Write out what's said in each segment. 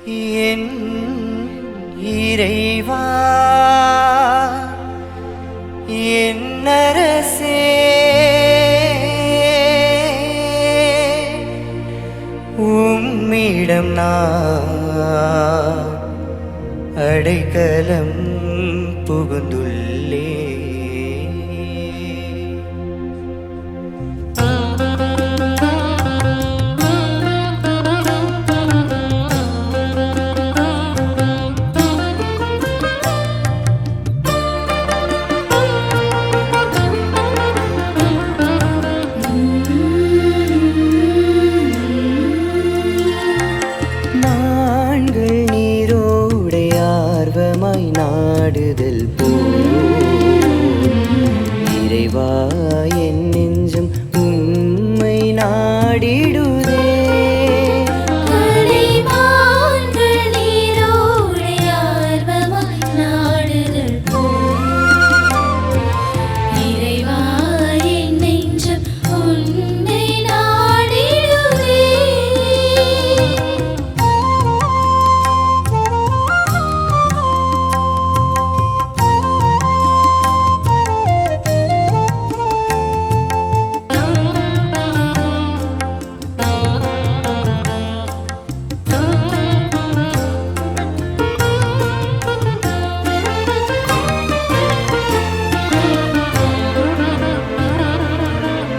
என் இறைவா என் அரசே உம்மிடம் நான் அடைக்கலம் புகுந்துள்ளே. நாடுதல் போல் இறைவா என் நெஞ்சம் உம்மை நாடிடுதே.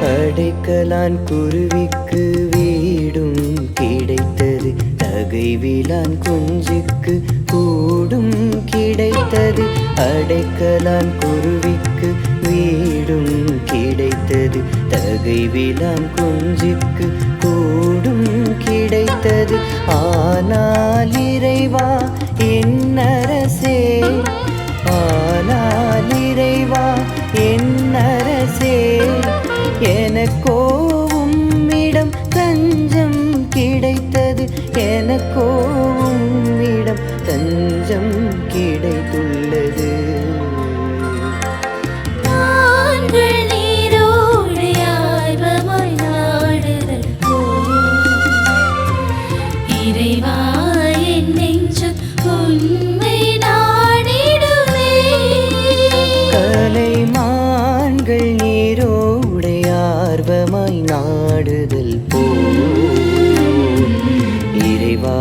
அடைக்கலான் குருவிக்கு வீடும் கிடைத்தது, தகைவிலான் குஞ்சுக்கு கூடும் கிடைத்தது. அடைக்கலான் குருவிக்கு வீடும் கிடைத்தது, தகைவிலான் குஞ்சுக்கு கூடும் கிடைத்தது. ஆனால் இறைவா என் அரசே, ஆனால் இறைவா என் அரசே, எனக்கோ உம்மிடம் தஞ்சம் கிடைத்தது, எனக்கோ உம்மிடம் தஞ்சம் கிடைத்துள்ளது. கலைமான்கள் நீரோடை ஆர்வமாய் நாடுதல் போல் இறைவா